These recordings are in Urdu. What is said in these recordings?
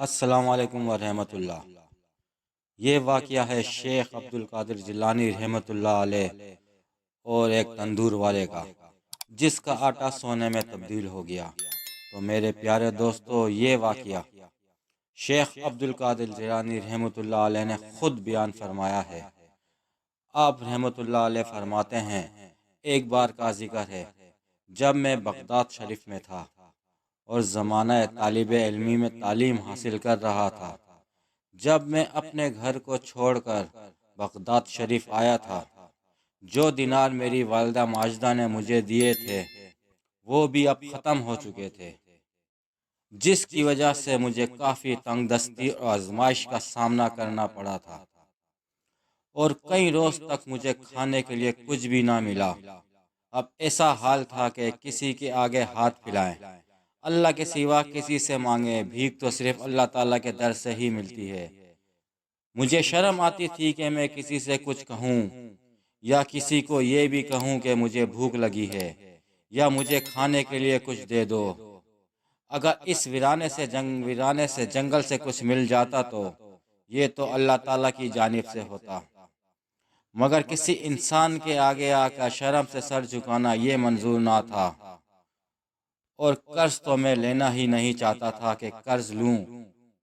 السلام علیکم ورحمۃ اللہ۔ یہ واقعہ ہے شیخ عبد القادر جیلانی رحمۃ اللہ علیہ اور ایک تندور والے کا، جس کا آٹا سونے میں تبدیل ہو گیا۔ تو میرے پیارے دوستو، یہ واقعہ شیخ عبد القادر جیلانی رحمۃ اللہ علیہ نے خود بیان فرمایا ہے۔ آپ رحمۃ اللہ علیہ فرماتے ہیں، ایک بار کا ذکر ہے جب میں بغداد شریف میں تھا اور زمانہ طالب علمی میں تعلیم حاصل کر رہا تھا۔ جب میں اپنے گھر کو چھوڑ کر بغداد شریف آیا تھا، جو دینار میری والدہ ماجدہ نے مجھے دیے تھے وہ بھی اب ختم ہو چکے تھے، جس کی وجہ سے مجھے کافی تنگ دستی اور آزمائش کا سامنا کرنا پڑا تھا، اور کئی روز تک مجھے کھانے کے لیے کچھ بھی نہ ملا۔ اب ایسا حال تھا کہ کسی کے آگے ہاتھ پھیلائیں، اللہ کے سوا کسی سے مانگے، بھیک تو صرف اللہ تعالیٰ کے در سے ہی ملتی ہے۔ مجھے شرم آتی تھی کہ میں کسی سے کچھ کہوں یا کسی کو یہ بھی کہوں کہ مجھے بھوک لگی ہے یا مجھے کھانے کے لیے کچھ دے دو۔ اگر اس ویرانے سے جنگل سے کچھ مل جاتا تو یہ تو اللہ تعالیٰ کی جانب سے ہوتا، مگر کسی انسان کے آگے آ کر شرم سے سر جھکانا یہ منظور نہ تھا، اور قرض تو میں لینا ہی نہیں چاہتا تھا کہ قرض لوں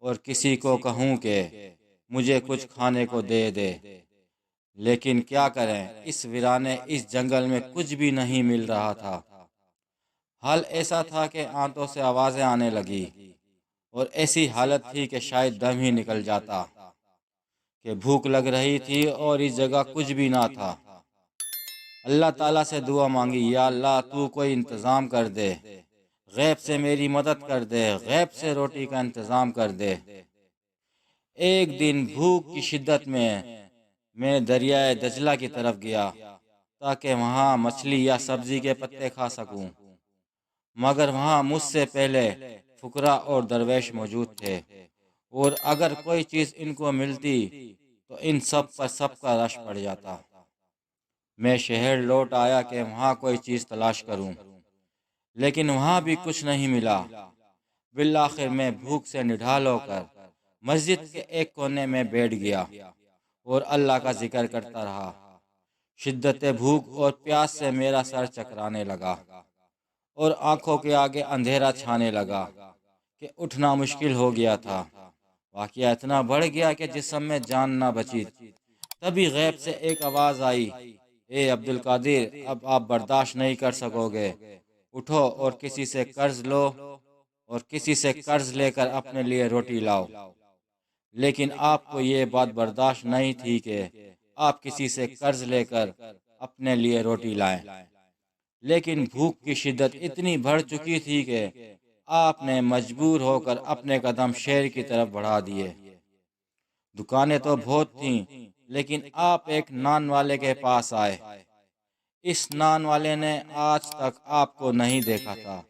اور کسی کو کہوں کہ مجھے کچھ کھانے کو دے دے۔ لیکن کیا کریں، اس ویرانے اس جنگل میں کچھ بھی نہیں مل رہا تھا۔ حال ایسا تھا کہ آنتوں سے آوازیں آنے لگی اور ایسی حالت تھی کہ شاید دم ہی نکل جاتا، کہ بھوک لگ رہی تھی اور اس جگہ کچھ بھی نہ تھا۔ اللہ تعالیٰ سے دعا مانگی، یا اللہ تو کوئی انتظام کر دے، غیب سے میری مدد کر دے، غیب سے روٹی کا انتظام کر دے۔ ایک دن بھوک کی شدت میں دریائے دجلہ کی طرف گیا تاکہ وہاں مچھلی یا سبزی کے پتے کھا سکوں، مگر وہاں مجھ سے پہلے فقراء اور درویش موجود تھے، اور اگر کوئی چیز ان کو ملتی تو ان سب پر سب کا رش پڑ جاتا۔ میں شہر لوٹ آیا کہ وہاں کوئی چیز تلاش کروں، لیکن وہاں بھی کچھ نہیں ملا۔ بالآخر میں بھوک سے نڈھال ہو کر مسجد کے ایک کونے میں بیٹھ گیا اور اللہ کا ذکر کرتا رہا۔ شدت بھوک اور پیاس سے میرا سر چکرانے لگا اور آنکھوں کے آگے اندھیرا چھانے لگا کہ اٹھنا مشکل ہو گیا تھا۔ واقعہ اتنا بڑھ گیا کہ جسم میں جان نہ بچی۔ تبھی غیب سے ایک آواز آئی، اے عبد القادر، اب آپ برداشت نہیں کر سکو گے، اٹھو اور کسی سے قرض لو اور کسی سے قرض لے کر اپنے لیے روٹی لاؤ۔ لیکن آپ کو یہ بات برداشت نہیں تھی کہ آپ کسی سے قرض لے کر اپنے لیے روٹی لائیں، لیکن بھوک کی شدت اتنی بڑھ چکی تھی کہ آپ نے مجبور ہو کر اپنے قدم شہر کی طرف بڑھا دیے۔ دکانیں تو بہت تھیں، لیکن آپ ایک نان والے کے پاس آئے۔ اس نان والے نے آج تک آپ کو نہیں دیکھا تھا،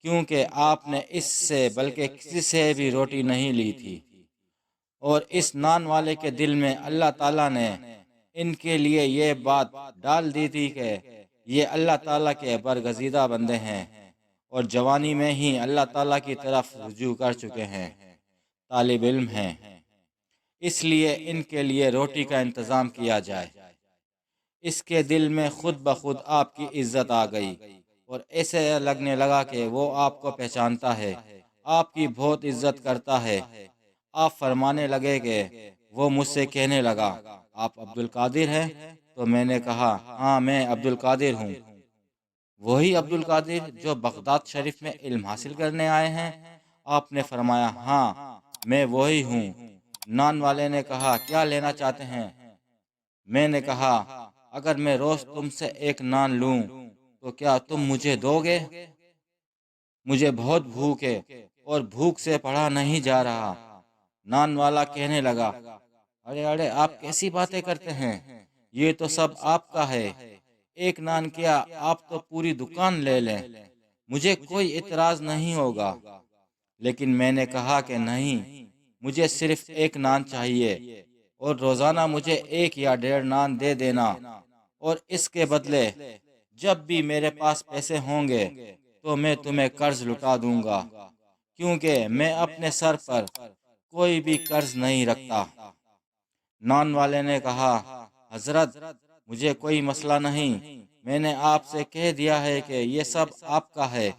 کیونکہ آپ نے اس سے بلکہ کسی سے بھی روٹی نہیں لی تھی، اور اس نان والے کے دل میں اللہ تعالیٰ نے ان کے لیے یہ بات ڈال دی تھی کہ یہ اللہ تعالیٰ کے برگزیدہ بندے ہیں اور جوانی میں ہی اللہ تعالیٰ کی طرف رجوع کر چکے ہیں، طالب علم ہیں، اس لیے ان کے لیے روٹی کا انتظام کیا جائے۔ اس کے دل میں خود بخود آپ کی عزت آ گئی اور ایسے لگنے لگا کہ وہ آپ کو پہچانتا ہے، آپ کی بہت عزت کرتا ہے۔ آپ فرمانے لگے کہ وہ مجھ سے کہنے لگا، آپ عبد القادر ہیں؟ تو میں نے کہا، ہاں میں عبد القادر ہوں۔ وہی عبد القادر جو بغداد شریف میں علم حاصل کرنے آئے ہیں؟ آپ نے فرمایا، ہاں میں وہی ہوں۔ نان والے نے کہا، کیا لینا چاہتے ہیں؟ میں نے کہا، اگر میں روز تم سے ایک نان لوں تو کیا تم مجھے دو گے؟ مجھے بہت بھوک ہے اور بھوک سے پڑھا نہیں جا رہا۔ نان والا کہنے لگا، ارے ارے آپ کیسی باتیں کرتے ہیں، یہ تو سب آپ کا ہے، ایک نان کیا آپ تو پوری دکان لے لیں، مجھے کوئی اعتراض نہیں ہوگا۔ لیکن میں نے کہا کہ نہیں، مجھے صرف ایک نان چاہیے، اور روزانہ مجھے 1 یا 1.5 نان دے دینا، اور اس کے بدلے جب بھی میرے پاس پیسے ہوں گے تو میں تمہیں قرض لٹا دوں گا، کیونکہ میں اپنے سر پر کوئی بھی قرض نہیں رکھتا۔ نان والے نے کہا، حضرت مجھے کوئی مسئلہ نہیں، میں نے آپ سے کہہ دیا ہے کہ یہ سب آپ کا ہے،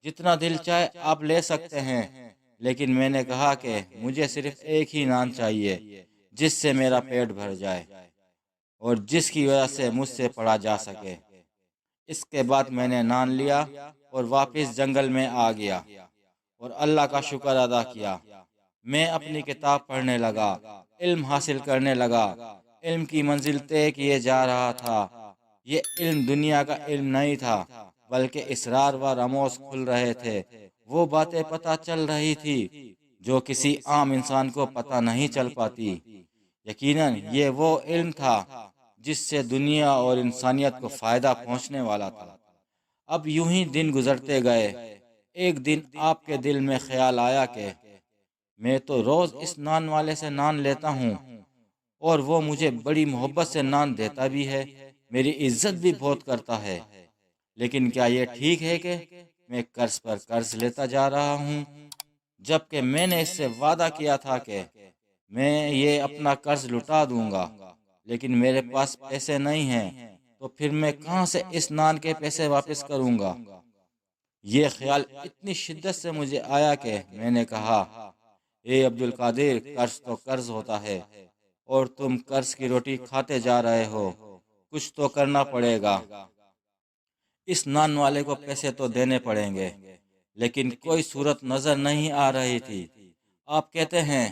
جتنا دل چاہے آپ لے سکتے ہیں، لیکن میں نے کہا کہ مجھے صرف ایک ہی نان چاہیے جس سے میرا پیٹ بھر جائے اور جس کی وجہ سے مجھ سے پڑھا جا سکے۔ اس کے بعد میں نے نان لیا اور واپس جنگل میں آ گیا اور اللہ کا شکر ادا کیا۔ میں اپنی کتاب پڑھنے لگا، علم حاصل کرنے لگا، علم کی منزل طے کیے جا رہا تھا۔ یہ علم دنیا کا علم نہیں تھا، بلکہ اسرار و رموز کھل رہے تھے، وہ باتیں پتہ چل رہی تھی جو کسی عام انسان کو پتہ نہیں چل پاتی۔ یقیناً یہ وہ علم تھا جس سے دنیا اور انسانیت کو فائدہ پہنچنے والا تھا۔ اب یوں ہی دن گزرتے گئے۔ ایک دن آپ کے دل میں خیال آیا کہ میں تو روز اس نان والے سے نان لیتا ہوں اور وہ مجھے بڑی محبت سے نان دیتا بھی ہے، میری عزت بھی بہت کرتا ہے، لیکن کیا یہ ٹھیک ہے کہ میں قرض پر قرض لیتا جا رہا ہوں، جبکہ میں نے اس سے وعدہ کیا تھا کہ میں یہ اپنا قرض لٹا دوں گا، لیکن میرے پاس پیسے نہیں ہیں، تو پھر میں کہاں سے اس نان کے پیسے واپس کروں گا؟ یہ خیال اتنی شدت سے مجھے آیا کہ میں نے کہا، اے عبد القادر، قرض تو قرض ہوتا ہے اور تم قرض کی روٹی کھاتے جا رہے ہو، کچھ تو کرنا پڑے گا۔ اس نان والے کو پیسے تو دینے پڑیں گے، لیکن کوئی صورت نظر نہیں آ رہی تھی۔ آپ کہتے ہیں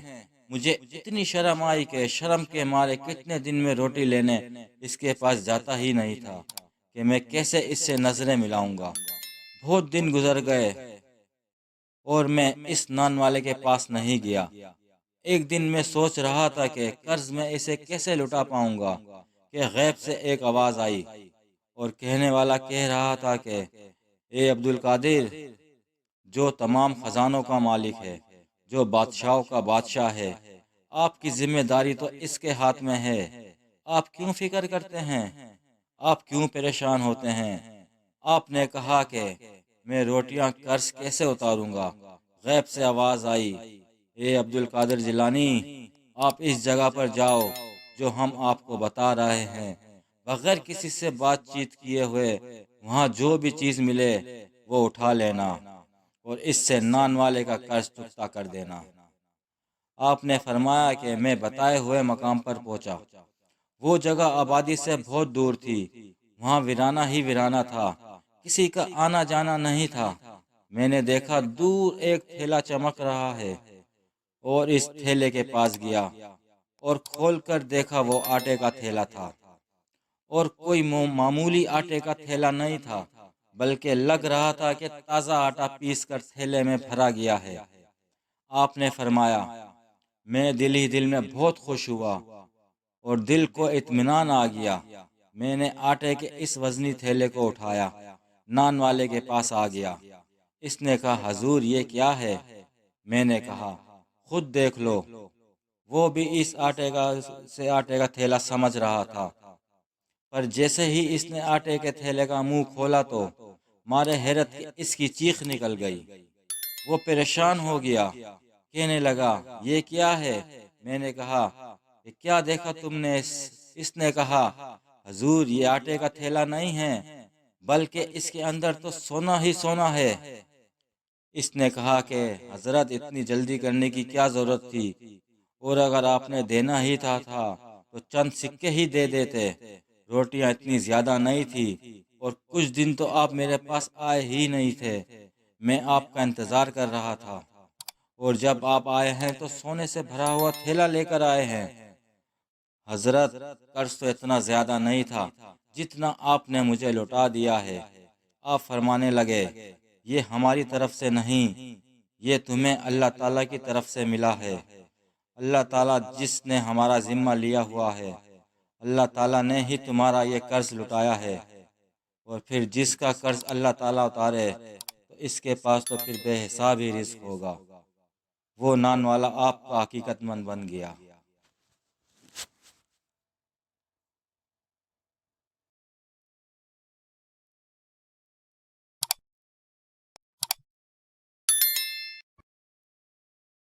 مجھے اتنی شرم آئی کہ شرم کے مارے کتنے دن میں روٹی لینے اس کے پاس جاتا ہی نہیں تھا کہ میں کیسے اس سے نظریں ملاؤں گا۔ بہت دن گزر گئے اور میں اس نان والے کے پاس نہیں گیا۔ ایک دن میں سوچ رہا تھا کہ قرض میں اسے کیسے لٹا پاؤں گا کہ غیب سے ایک آواز آئی اور کہنے والا کہہ رہا تھا کہ اے عبد القادر، جو تمام خزانوں کا مالک ہے، جو بادشاہوں کا بادشاہ ہے، آپ کی ذمہ داری تو اس کے ہاتھ میں ہے، آپ کیوں فکر کرتے ہیں؟ آپ کیوں پریشان ہوتے ہیں؟ آپ نے کہا کہ میں روٹیاں قرض کیسے اتاروں گا؟ غیب سے آواز آئی، اے عبد القادر جیلانی، آپ اس جگہ پر جاؤ جو ہم آپ کو بتا رہے ہیں، بغیر کسی سے بات چیت کیے ہوئے وہاں جو بھی چیز ملے وہ اٹھا لینا اور اس سے نان والے کا قرض چکتا کر دینا۔ آپ نے فرمایا کہ میں بتائے ہوئے مقام پر پہنچا۔ وہ جگہ آبادی سے بہت دور تھی، وہاں ویرانہ ہی ویرانہ تھا، کسی کا آنا جانا نہیں تھا۔ میں نے دیکھا دور ایک ٹھیلا چمک رہا ہے اور اس ٹھیلے کے پاس گیا اور کھول کر دیکھا وہ آٹے کا تھیلا تھا، اور کوئی معمولی آٹے کا تھیلا نہیں تھا، بلکہ لگ رہا تھا کہ تازہ آٹا پیس کر تھیلے میں بھرا گیا ہے۔ آپ نے فرمایا، میں دل ہی دل میں بہت خوش ہوا اور دل کو اطمینان آ گیا۔ میں نے آٹے کے اس وزنی تھیلے کو اٹھایا، نان والے کے پاس آ گیا۔ اس نے کہا، حضور یہ کیا ہے؟ میں نے کہا، خود دیکھ لو۔ وہ بھی اس آٹے کا تھیلا سمجھ رہا تھا، پر جیسے ہی اس نے آٹے کے تھیلے کا منہ کھولا تو مارے حیرت کی اس کی چیخ نکل گئی۔ وہ پریشان ہو گیا، کہنے لگا، یہ کیا ہے؟ میں نے کہا، یہ کیا دیکھا تم نے؟ اس نے کہا، حضور یہ آٹے کا تھیلا نہیں ہے، بلکہ اس کے اندر تو سونا ہی سونا ہے۔ اس نے کہا کہ حضرت اتنی جلدی کرنے کی کیا ضرورت تھی، اور اگر آپ نے دینا ہی تھا تو چند سکے ہی دے دیتے، روٹیاں اتنی زیادہ نہیں تھی اور کچھ دن تو آپ میرے پاس آئے ہی نہیں تھے، میں آپ کا انتظار کر رہا تھا، اور جب آپ آئے ہیں تو سونے سے بھرا ہوا تھیلا لے کر آئے ہیں۔ حضرت قرض تو اتنا زیادہ نہیں تھا جتنا آپ نے مجھے لوٹا دیا ہے۔ آپ فرمانے لگے، یہ ہماری طرف سے نہیں، یہ تمہیں اللہ تعالیٰ کی طرف سے ملا ہے۔ اللہ تعالیٰ جس نے ہمارا ذمہ لیا ہوا ہے، اللہ تعالیٰ نے ہی تمہارا یہ قرض لٹایا ہے، اور پھر جس کا قرض اللہ تعالیٰ اتارے تو اس کے پاس تو پھر بے حساب ہی رزق ہوگا۔ وہ نان والا آپ کا حقیقت مند بن گیا۔